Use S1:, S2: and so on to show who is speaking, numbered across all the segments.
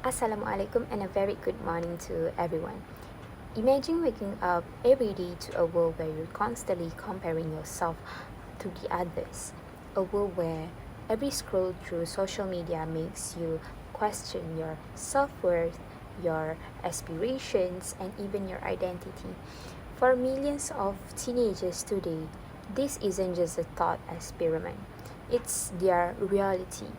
S1: Assalamualaikum and a very good morning to everyone. Imagine waking up every day to a world where you're constantly comparing yourself to the others. A world where every scroll through social media makes you question your self-worth, your aspirations, and even your identity. For millions of teenagers today, this isn't just a thought experiment. It's their reality.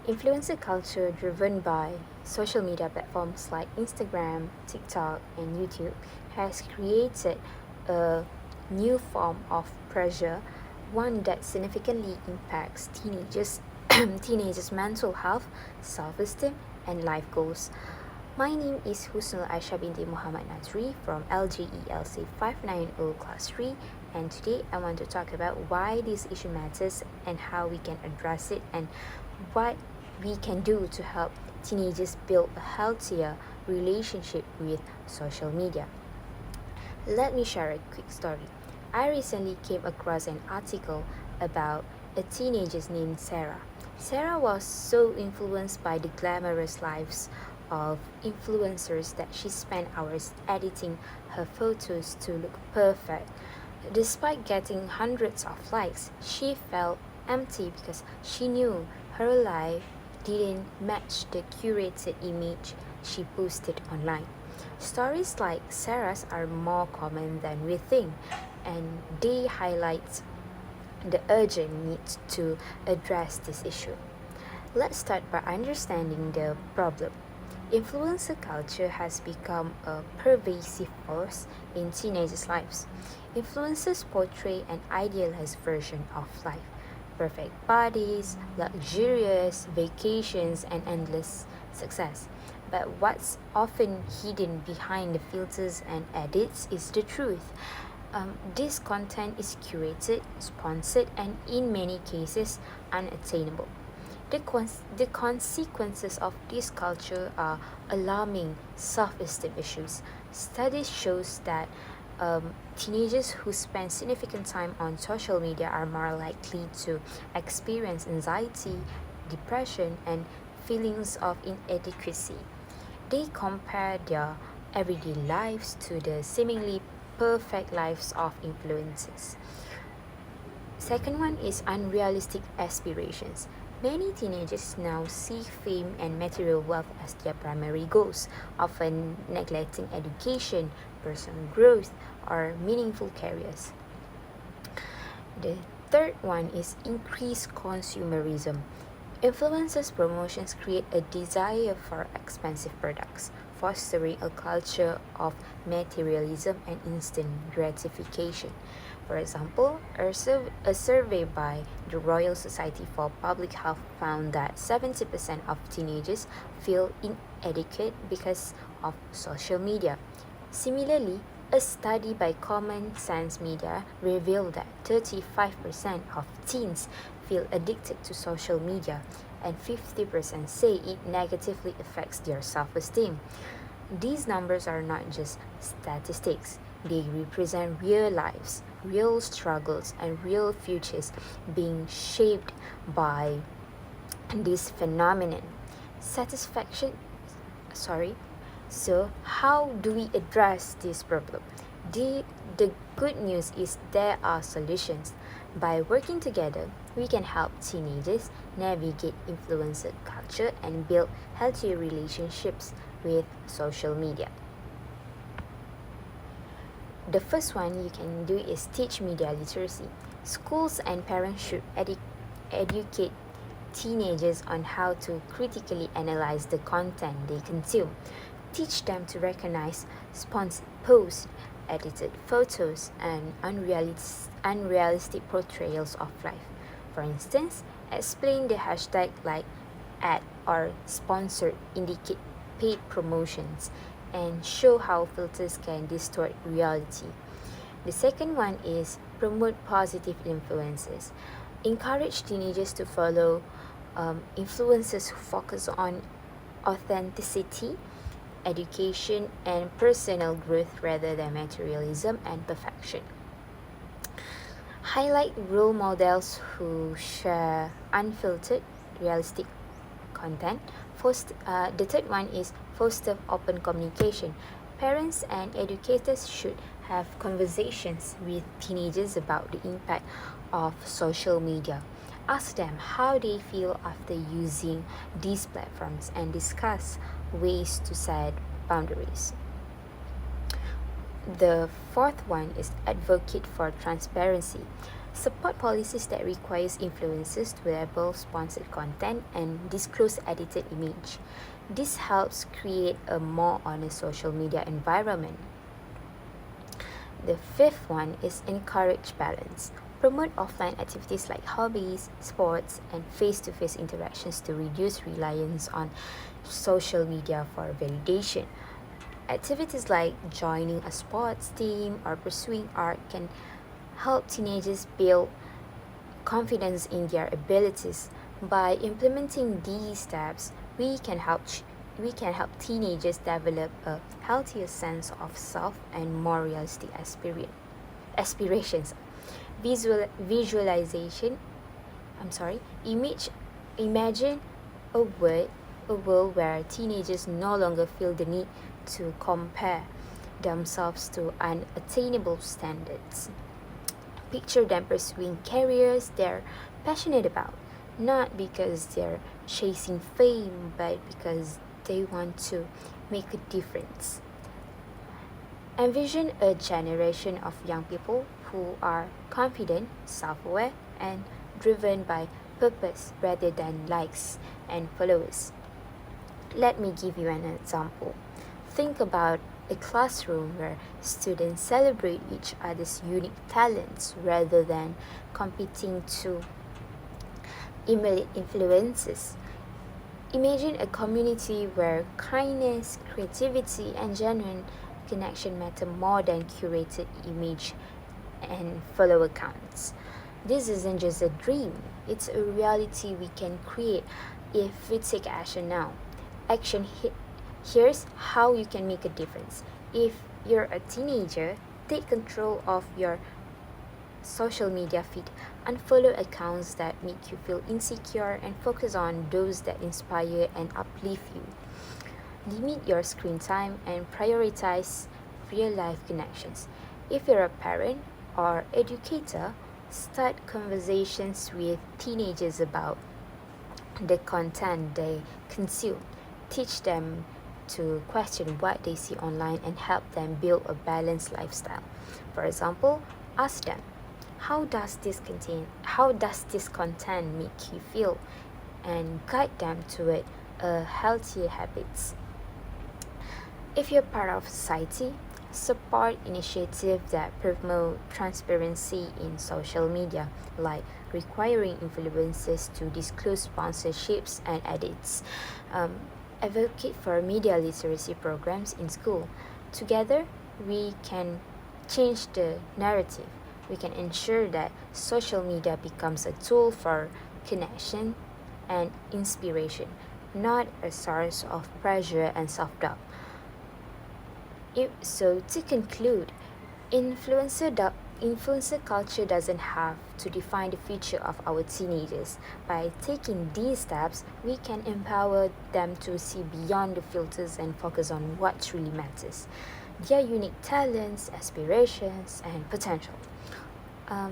S1: Influencer culture, driven by social media platforms like Instagram, TikTok, and YouTube, has created a new form of pressure, one that significantly impacts teenagers' mental health, self-esteem, and life goals. My name is KHUSNUL AISHAH binti Muhammad NAZERI from LGELC 590 Class 3, and today I want to talk about why this issue matters and how we can address it and what we can do to help teenagers build a healthier relationship with social media. Let me share a quick story. I recently came across an article about a teenager named Sarah. Sarah was so influenced by the glamorous lives of influencers that she spent hours editing her photos to look perfect. Despite getting hundreds of likes, she felt empty because she knew her life didn't match the curated image she posted online. Stories like Sarah's are more common than we think, and they highlight the urgent need to address this issue. Let's start by understanding the problem. Influencer culture has become a pervasive force in teenagers' lives. Influencers portray an idealized version of life: perfect bodies, luxurious vacations, and endless success. But what's often hidden behind the filters and edits is the truth. This content is curated, sponsored, and in many cases unattainable. The consequences of this culture are alarming self-esteem issues. Studies shows that teenagers who spend significant time on social media are more likely to experience anxiety, depression, and feelings of inadequacy. They compare their everyday lives to the seemingly perfect lives of influencers. Second one is unrealistic aspirations. Many teenagers now see fame and material wealth as their primary goals, often neglecting education, personal growth, or meaningful careers. The third one is increased consumerism. Influencers' promotions create a desire for expensive products, fostering a culture of materialism and instant gratification. For example, a survey by the Royal Society for Public Health found that 70% of teenagers feel inadequate because of social media. Similarly, a study by Common Sense Media revealed that 35% of teens feel addicted to social media, and 50% say it negatively affects their self-esteem. These numbers are not just statistics, they represent real lives, real struggles, and real futures being shaped by this phenomenon. Satisfaction, sorry. So, how do we address this problem? The good news is there are solutions. By working together, we can help teenagers navigate influencer culture and build healthier relationships with social media. The first one you can do is teach media literacy. Schools and parents should educate teenagers on how to critically analyze the content they consume. Teach them to recognize sponsored posts, edited photos, and unrealistic portrayals of life. For instance, explain the hashtag like ad or sponsored indicate paid promotions and show how filters can distort reality. The second one is promote positive influences. Encourage teenagers to follow influencers who focus on authenticity, education, and personal growth rather than materialism and perfection. Highlight role models who share unfiltered, realistic content. The third one is foster open communication. Parents and educators should have conversations with teenagers about the impact of social media. Ask them how they feel after using these platforms and discuss ways to set boundaries. The fourth one is advocate for transparency. Support policies that requires influencers to label sponsored content and disclose edited image. This helps create a more honest social media environment. The fifth one is encourage balance. Promote offline activities like hobbies, sports, and face-to-face interactions to reduce reliance on social media for validation. Activities like joining a sports team or pursuing art can help teenagers build confidence in their abilities. By implementing these steps, we can help teenagers develop a healthier sense of self and more realistic aspirations. Imagine a world where teenagers no longer feel the need to compare themselves to unattainable standards. Picture them pursuing careers they're passionate about, not because they're chasing fame, but because they want to make a difference. Envision a generation of young people who are confident, self-aware, and driven by purpose rather than likes and followers. Let me give you an example. Think about a classroom where students celebrate each other's unique talents rather than competing to emulate influences. Imagine a community where kindness, creativity, and genuine connection matter more than curated image and follower counts. This isn't just a dream, it's a reality we can create if we take action now. Here's how you can make a difference. If you're a teenager, take control of your social media feed. Unfollow accounts that make you feel insecure and focus on those that inspire and uplift you. Limit your screen time and prioritize real-life connections. If you're a parent or educator, start conversations with teenagers about the content they consume. Teach them to question what they see online and help them build a balanced lifestyle. For example, ask them, how does this content make you feel? And guide them toward healthier habits. If you're part of society, support initiatives that promote transparency in social media, like requiring influencers to disclose sponsorships and edits. Advocate for media literacy programs in school. Together, we can change the narrative. We can ensure that social media becomes a tool for connection and inspiration, not a source of pressure and self-doubt. So to conclude, influencer culture doesn't have to define the future of our teenagers. By taking these steps, we can empower them to see beyond the filters and focus on what truly matters, their unique talents, aspirations, and potential.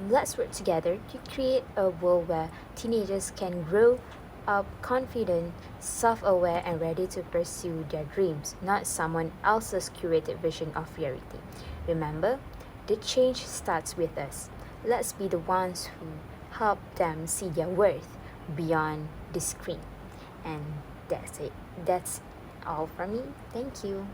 S1: Let's work together to create a world where teenagers can grow up confident, self-aware, and ready to pursue their dreams, not someone else's curated vision of reality. Remember, the change starts with us. Let's be the ones who help them see their worth beyond the screen. And that's it. That's all from me. Thank you.